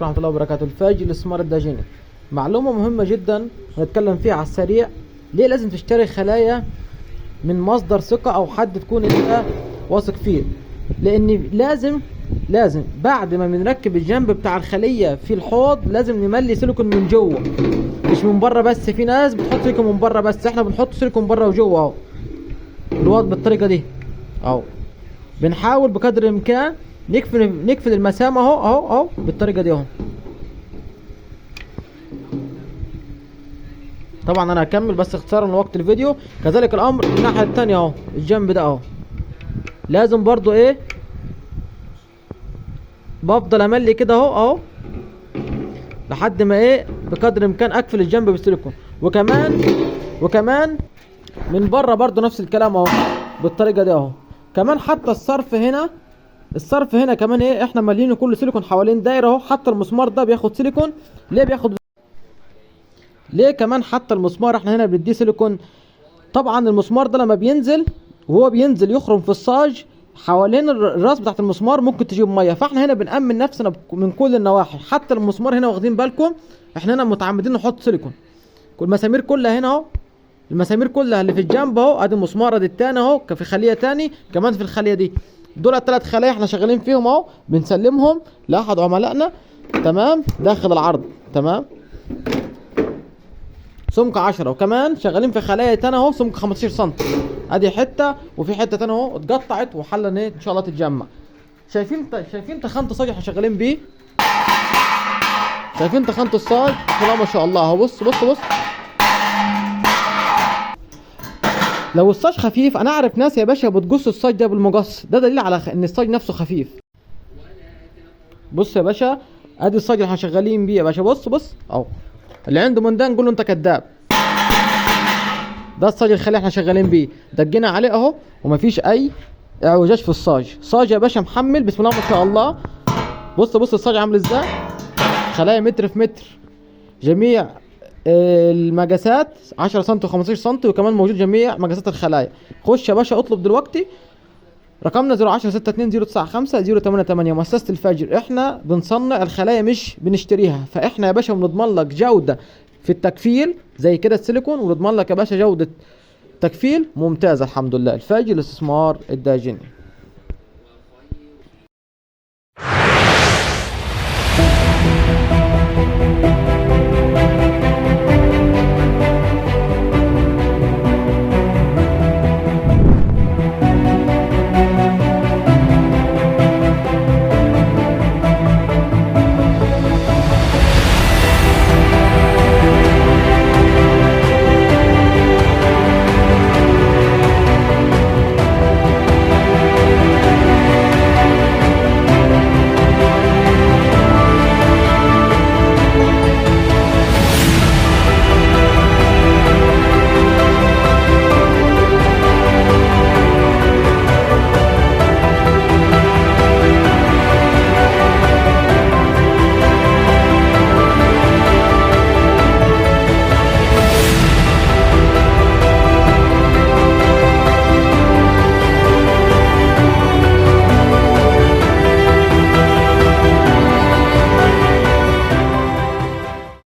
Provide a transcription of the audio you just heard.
عليكم ورحمة الله وبركاته. الفاجي الاستثمار الداجيني معلومة مهمة جدا هنتكلم فيها على السريع. ليه لازم تشتري خلايا من مصدر ثقة او حد تكون انت واثق فيه؟ لان لازم بعد ما بنركب الجنب بتاع الخلية في الحوض لازم نملي سيليكون من جوه مش من بره بس. في ناس بتحط سيليكون من بره بس، احنا بنحط سيليكون بره وجوه اهو. الوضع بالطريقة دي اهو. بنحاول بقدر الامكان نقفل المسام اهو بالطريقه دي اهو. طبعا انا هكمل بس اختصارا لوقت الفيديو. كذلك الامر الناحيه الثانيه اهو، الجنب ده اهو لازم برضو ايه، بفضل املي كده اهو لحد ما ايه بقدر الامكان اقفل الجنب بالسيليكون. وكمان من بره برضو نفس الكلام اهو بالطريقه دي اهو. كمان حتى الصرف هنا كمان ايه، احنا مالينه كله سيليكون حوالين دايره اهو. حتى المسمار ده بياخد سيليكون. ليه كمان حتى المسمار احنا هنا بنديه سيليكون. طبعا المسمار ده لما بينزل وهو بينزل يخرم في الصاج حوالين الراس بتاعت المسمار ممكن تجيب ميه، فاحنا هنا بنأمن نفسنا من كل النواحي. حتى المسمار هنا واخدين بالكم احنا هنا متعمدين نحط سيليكون. المسامير كلها هنا اهو، المسامير كلها اللي في الجنب اهو، ادي مسمار ادي التاني اهو، في خليه تاني كمان في الخليه دي. دول الثلاث خلايا احنا شغالين فيهم اهو، بنسلمهم لاحد عملائنا تمام داخل العرض تمام. سمك 10 وكمان شغالين في خلايا تاني اهو سمك 15 سم. ادي حته وفي حته تاني اهو اتقطعت وحالا ايه ان شاء الله تتجمع. شايفين تخانه الصاج احنا شغالين بيه؟ شايفين تخانه الصاج؟ بسم الله ما شاء الله اهو. بص لو الصاج خفيف، انا اعرف ناس يا باشا بتقص الصاج ده بالمقص، ده دليل على ان الصاج نفسه خفيف. بص يا باشا ادي الصاج اللي احنا شغالين بيه يا باشا. بص اهو. اللي عنده من ده نقول له انت كذاب. ده الصاج الخلي احنا شغالين بيه، دقينا عليه اهو ومفيش اي اعوجاج في الصاج. صاج يا باشا محمل بسم الله ما شاء الله. بص الصاج عامل ازاي، خلايا متر في متر، جميع المقاسات 10 سم و15 سم، وكمان موجود جميع مقاسات الخلايا. خش يا باشا اطلب دلوقتي. رقمنا 01062095088. مؤسسة الفجر احنا بنصنع الخلايا مش بنشتريها، فاحنا يا باشا بنضمن لك جودة في التكفيل زي كده السيليكون، ونضمن لك يا باشا جودة تكفيل ممتازة الحمد لله. الفجر الاستثمار الداجيني.